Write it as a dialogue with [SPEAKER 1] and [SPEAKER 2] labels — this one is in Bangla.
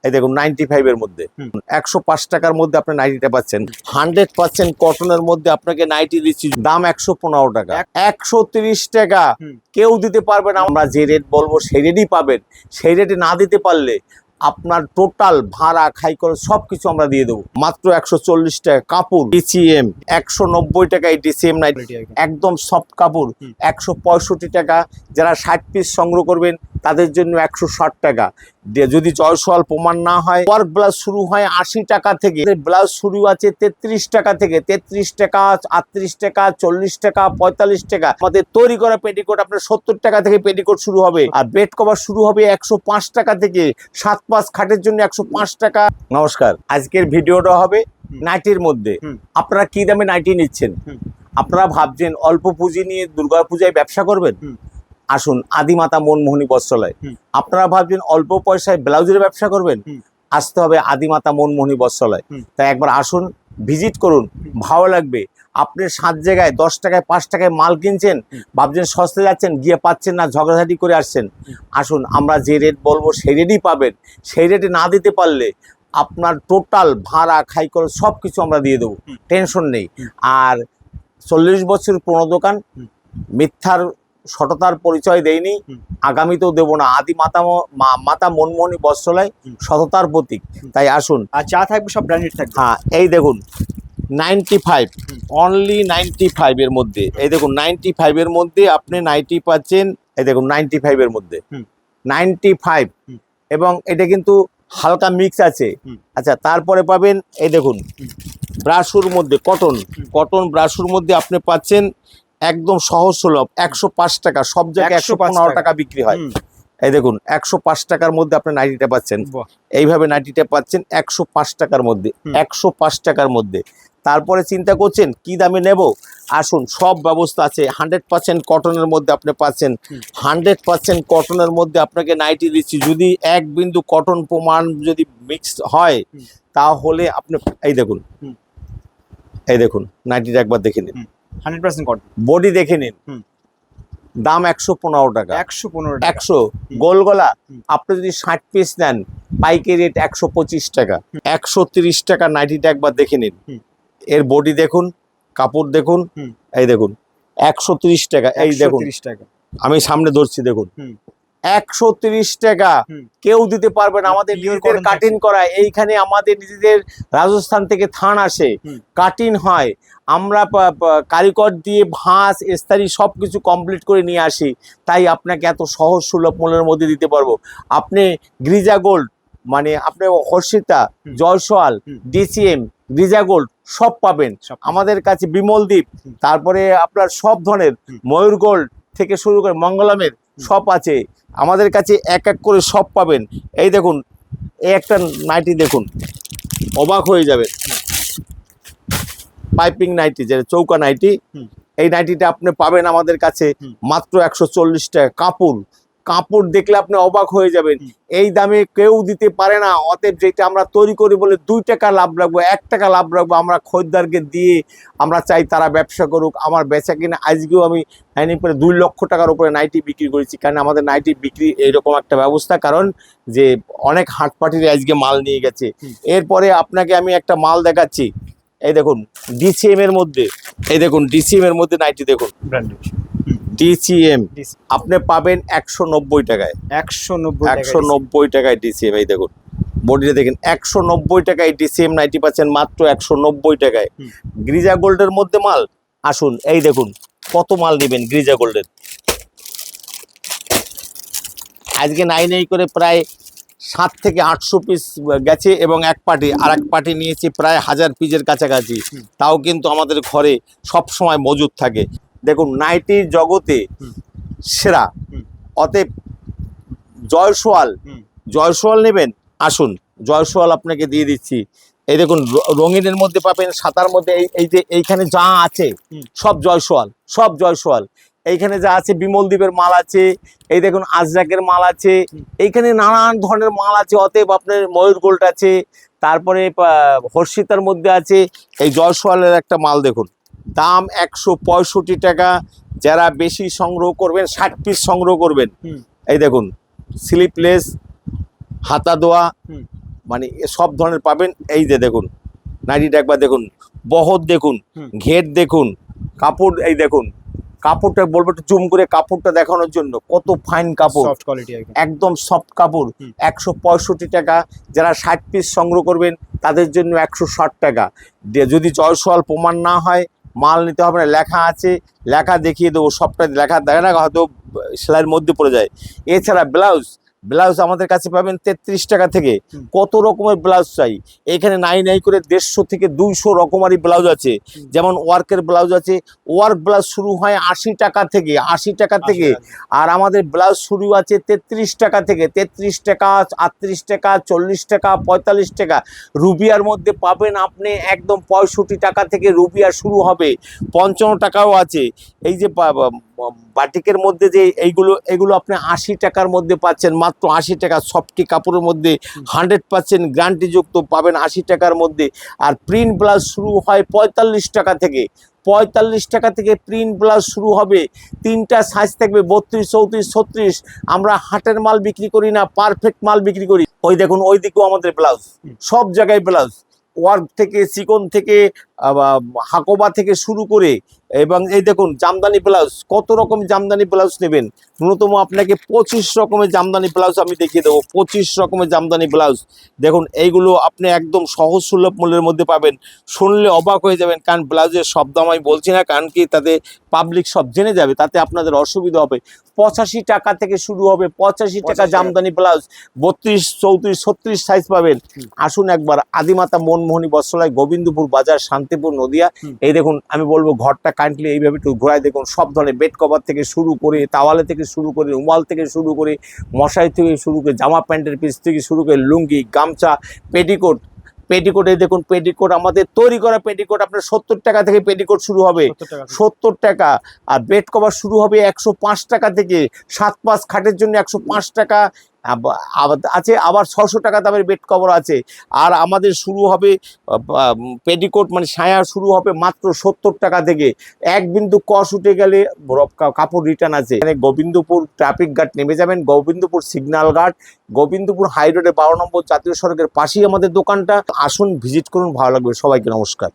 [SPEAKER 1] এই দেখুন 95 এর মধ্যে 105 টাকার মধ্যে আপনি নাইটিটা পাচ্ছেন। 100% কটনের মধ্যে আপনাকে নাইটি দিচ্ছি, দাম 115 টাকা। 130 টাকা কেউ দিতে পারবে না। আমরা যে রেট বলবো সেই রেটই পাবেন। সেই রেটে না দিতে পারলে আপনার টোটাল ভাড়া খাই করে সবকিছু আমরা দিয়ে দেবো। মাত্র 140 টাকা। কাপড় ডিসিএম 190 টাকা। এই ডিসিএম নাইটি একদম সফট কাপড় 165 টাকা। যারা 60 পিস সংগ্রহ করবেন তাদের জন্য 160 টাকা। যদি জয়সওয়াল প্রমাণ না হয়, ওয়ার্ক ব্লাউজ শুরু হয় 80 টাকা থেকে, ব্লাউজ শুরু আছে 33 টাকা থেকে। 33 টাকা, 38 টাকা, 40 টাকা, 45 টাকা। আমাদের তৈরি করা পেটিকোট আপনার 70 টাকা থেকে পেটিকোট শুরু হবে। আর বেড কভার শুরু হবে 105 টাকা থেকে। 7 খাটের জন্য 105 টাকা। নমস্কার, আজকের ভিডিওটা হবে নাইটির মধ্যে। আপনারা কি দামে নাইটি নিচ্ছেন? আপনারা ভাবছেন অল্প পুঁজি নিয়ে দুর্গাপূজায় ব্যবসা করবেন? আসুন আদিমাতা মনমোহনী বস্ত্রালয়। আপনারা ভাবছেন অল্প পয়সায় ব্লাউজের ব্যবসা করবেন? আসতে হবে আদিমাতা মনমোহনী বস্ত্রালয়। তাই একবার আসুন, ভিজিট করুন, ভালো লাগবে। আপনি 7 জায়গায় 10 টাকায় 5 টাকায় মাল কিনছেন, ভাবছেন সস্তা যাচ্ছেন, গিয়ে পাচ্ছেন না, ঝগড়াঝাটি করে আসছেন। আসুন, আমরা যে রেট বলবো সেই রেটই পাবেন। সেই রেটে না দিতে পারলে আপনার টোটাল ভাড়া খাই করে সব কিছু আমরা দিয়ে দেবো, টেনশন নেই। আর 40 বছর পুরনো দোকান, মিথ্যার সততার পরিচয় দেয়নি, আগামীতেও দেবো না। মাতা মনমোহনী বস্ত্রালয় সততার প্রতীক। তাই আসুন।
[SPEAKER 2] আর যা থাকবে সব ব্র্যান্ডেড থাকবে।
[SPEAKER 1] হ্যাঁ, এই দেখুন 95, অনলি 95 এর মধ্যে। এই দেখুন 95 এর মধ্যে আপনি নাইটি পাচ্ছেন। এই দেখুন 95 এর মধ্যে 95, এবং এটা কিন্তু হালকা মিক্স আছে। আচ্ছা, তারপরে পাবেন এই দেখুন ব্রাশুর মধ্যে কটন ব্রাশুর মধ্যে আপনি পাচ্ছেন একদম সহজ সুলভ 105 টাকা। সব জায়গায় 115 টাকা বিক্রি হয়। এই দেখুন 105 টাকার মধ্যে আপনি নাইটিটা পাচ্ছেন। এইভাবে নাইটিটা পাচ্ছেন 105 টাকার মধ্যে, 105 টাকার মধ্যে। তারপরে চিন্তা করছেন কি দামে নেব? আসুন, সব ব্যবস্থা আছে। 100% কটনের মধ্যে আপনি পাচ্ছেন। 100% কটনের মধ্যে আপনাকে নাইটি দিচ্ছি। যদি এক বিন্দু কটন প্রমাণ যদি মিক্স হয় তাহলে আপনি এই দেখুন নাইটিটা একবার দেখে নিন।
[SPEAKER 2] 100% কটন
[SPEAKER 1] বডি দেখে নিন, দাম 115 টাকা।
[SPEAKER 2] 115 টাকা।
[SPEAKER 1] 100 গোল গলা। আপনি যদি 60 পিস নেন পাইকারি রেট 125 টাকা। 130 টাকা নাইটিটা একবার দেখে নিন। এর বডি দেখুন, কাপড় দেখুন। এই দেখুন 130 টাকা। এই দেখুন,
[SPEAKER 2] 130 টাকা।
[SPEAKER 1] আমি সামনে ধরছি, দেখুন 130 টাকা কেউ দিতে পারবে না। আমাদের নিজেদের কাটিং করা, এইখানে আমাদের নিজেদের রাজস্থান থেকে থান আসে, কাটিং হয়। আমরা কারিগর দিয়ে ভাঁজ এস্তারি সব কিছু কমপ্লিট করে নিয়ে আসি। তাই আপনাকে এত সহজ সুলভ মূল্যের মধ্যে দিতে পারবো। আপনি গ্রিজা গোল্ড, মানে আপনি হর্ষিতা, জয়সওয়াল, ডিসিএম, গ্রিজা গোল্ড সব পাবেন আমাদের কাছে। বিমলদ্বীপ, তারপরে আপনার সব ধরনের ময়ূর গোল্ড থেকে শুরু করে মঙ্গলমের সব আছে আমাদের কাছে। এক এক করে সব পাবেন। এই দেখুন, এই একটা নাইটি দেখুন, অবাক হয়ে যাবে। পাইপিং নাইটি, যেটা চৌকা নাইটি, এই নাইটিটা আপনি পাবেন আমাদের কাছে মাত্র 140 টাকা। কাপড় দেখলে আপনি অবাক হয়ে যাবেন। এই দামে কেউ দিতে পারে না। অতএব যেটা আমরা তৈরি করি বলে 2 টাকা লাভ রাখবো, 1 টাকা লাভ রাখবো আমরা খরিদ্দারকে দিয়ে। আমরা চাই তারা ব্যবসা করুক। আমার বেচা কিনা আজকেও আমি 2 লক্ষ টাকার উপরে নাইটি বিক্রি করেছি। কারণ আমাদের নাইটি বিক্রি এইরকম একটা ব্যবস্থা, কারণ যে অনেক হাট পার্টির আজকে মাল নিয়ে গেছে। এরপরে আপনাকে আমি একটা মাল দেখাচ্ছি। এই দেখুন ডিসিএম এর মধ্যে, এই দেখুন ডিসিএম এর মধ্যে নাইটি দেখুন,
[SPEAKER 2] ব্র্যান্ডেড
[SPEAKER 1] ডিসিএম আপনি পাবেন 190 টাকায়। 190 টাকায় ডিসিএম। এই দেখুন বডিটা দেখেন, 190 টাকায় ডিসিএম নাইটি পাচ্ছেন মাত্র 190 টাকায়। গ্রিজা গোল্ডের মধ্যে মাল, আসুন এই দেখুন কত মাল নেবেন গ্রিজা গোল্ডের। আজকে নাই করে প্রায় 7 থেকে 800 পিস গেছে, এবং এক পার্টি নিয়েছি প্রায় 1000 পিসের কাছাকাছি। তাও কিন্তু আমাদের ঘরে সব সময় মজুদ থাকে। দেখুন নাইটির জগতে সেরা। অতএব জয়সওয়াল নেবেন, আসুন জয়সওয়াল আপনাকে দিয়ে দিচ্ছি। এই দেখুন রঙিনের মধ্যে পাবেন, সাদার মধ্যে। এই যে এইখানে যা আছে সব জয়সওয়াল। এইখানে যা আছে বিমলদ্বীপের মাল আছে, এই দেখুন আজরাকের মাল আছে, এইখানে নানান ধরনের মাল আছে। অতএব আপনার ময়ূর গোল্ড আছে, তারপরে হর্ষিতার মধ্যে আছে। এই জয়সওয়ালের একটা মাল দেখুন, দাম 165 টাকা। যারা বেশি সংগ্রহ করবেন, 60 পিস সংগ্রহ করবেন, এই দেখুন স্লিপলেস, হাতা দোয়া, মানে সব ধরনের পাবেন। এই যে দেখুন নাইটিটা একবার দেখুন, বহর দেখুন, ঘের দেখুন, কাপড় এই দেখুন, কাপড়টা বলবো একটু জুম করে কাপড়টা দেখানোর জন্য, কত ফাইন কাপড়,
[SPEAKER 2] সফট কোয়ালিটি
[SPEAKER 1] একদম সফট কাপড়। 165 টাকা। যারা 60 পিস সংগ্রহ করবেন তাদের জন্য 160 টাকা। যদি জয়সওয়াল প্রমাণ না হয় মাল নিতে হবে না, লেখা আছে, লেখা দেখিয়ে দেবো, সবটা লেখা দেখে না হয়তো সেলাইয়ের মধ্যে পড়ে যায়। এছাড়া ব্লাউজ আমাদের কাছে পাবেন 33 টাকা থেকে। কত রকমের ব্লাউজ চাই এখানে, নাই নাই করে 150 থেকে 200 রকমারি ব্লাউজ আছে। যেমন ওয়ার্কের ব্লাউজ আছে, ওয়ার্ক ব্লাউজ শুরু হয় 80 টাকা থেকে, 80 টাকা থেকে। আর আমাদের ব্লাউজ শুরু আছে 33 টাকা থেকে, 33 টাকা, 38 টাকা, 40 টাকা, 45 টাকা। রুবিয়ার মধ্যে পাবেন আপনি একদম 65 টাকা থেকে রুবিয়া শুরু হবে, 55 টাকাও আছে। এই যে বাটিকের মধ্যে যে এগুলো আপনি 80 টাকার মধ্যে পাচ্ছেন, মাত্র 80 টাকা। সফটি কাপড়ের মধ্যে 100% গ্যারান্টিযুক্ত পাবেন 80 টাকার মধ্যে। আর প্রিন্ট ব্লাউজ শুরু হয় 45 টাকা থেকে, 45 টাকা থেকে প্রিন্ট ব্লাউজ শুরু হবে। 3টা সাইজ থাকবে, 32, 34, 36। আমরা হাটের মাল বিক্রি করি না, পারফেক্ট মাল বিক্রি করি। ওই দেখুন ওই দিকেও আমাদের ব্লাউজ, সব জায়গায় ব্লাউজ, ওয়ার্ক থেকে, চিকন থেকে, হাকোবা থেকে শুরু করে, এবং এই দেখুন জামদানি ব্লাউজ, কত রকম জামদানি ব্লাউজ নেবেন। ন্যূনতম আপনাকে 25 রকমের জামদানি ব্লাউজ আমি দেখিয়ে দেবো, 25 রকমের জামদানি ব্লাউজ। দেখুন এইগুলো আপনি একদম সহজ সুলভ মূল্যের মধ্যে পাবেন। শুনলে অবাক হয়ে যাবেন, কারণ ব্লাউজের শব্দ আমি বলছি না, কারণ কি তাতে পাবলিক সব জেনে যাবে, তাতে আপনাদের অসুবিধা হবে। 85 টাকা থেকে শুরু হবে, 85 টাকা জামদানি ব্লাউজ। 32, 34, 36 সাইজ পাবেন। আসুন একবার আদিমাতা মনমোহনী বস্ত্রালয়, গোবিন্দপুর বাজার, শান্তিপুর, নদিয়া। এই দেখুন আমি বলবো ঘরটা কাইন্ডলি এইভাবে একটু ঘোরায় দেখুন। সব ধরনের বেড কভার থেকে শুরু করে, তাওয়ালে থেকে শুরু করে, রুমাল থেকে শুরু করে, মশারি থেকে শুরু করে, জামা প্যান্টের পিস থেকে শুরু করে, লুঙ্গি, গামছা, পেটিকোট। পেটিকোটে দেখুন, পেটিকোট আমাদের তৈরি করা পেটিকোট আপনার 70 টাকা থেকে পেটিকোট শুরু হবে, 70 টাকা। আর বেড কভার শুরু হবে 105 টাকা থেকে। 7-5 খাটের জন্য 105 টাকা আছে, আবার 600 টাকা দামের বেড কভার আছে। আর আমাদের শুরু হবে পেটিকোট মানে সায়া শুরু হবে মাত্র 70 টাকা থেকে। এক বিন্দু কস উঠে গেলে কাপড় রিটার্ন আছে। এখানে গোবিন্দপুর ট্রাফিক গার্ড নেমে যাবেন, Gobindpur signal guard, Gobindpur high রোডে 12 নম্বর জাতীয় সড়কের পাশেই আমাদের দোকানটা। আসুন ভিজিট করুন, ভালো লাগবে। সবাইকে নমস্কার।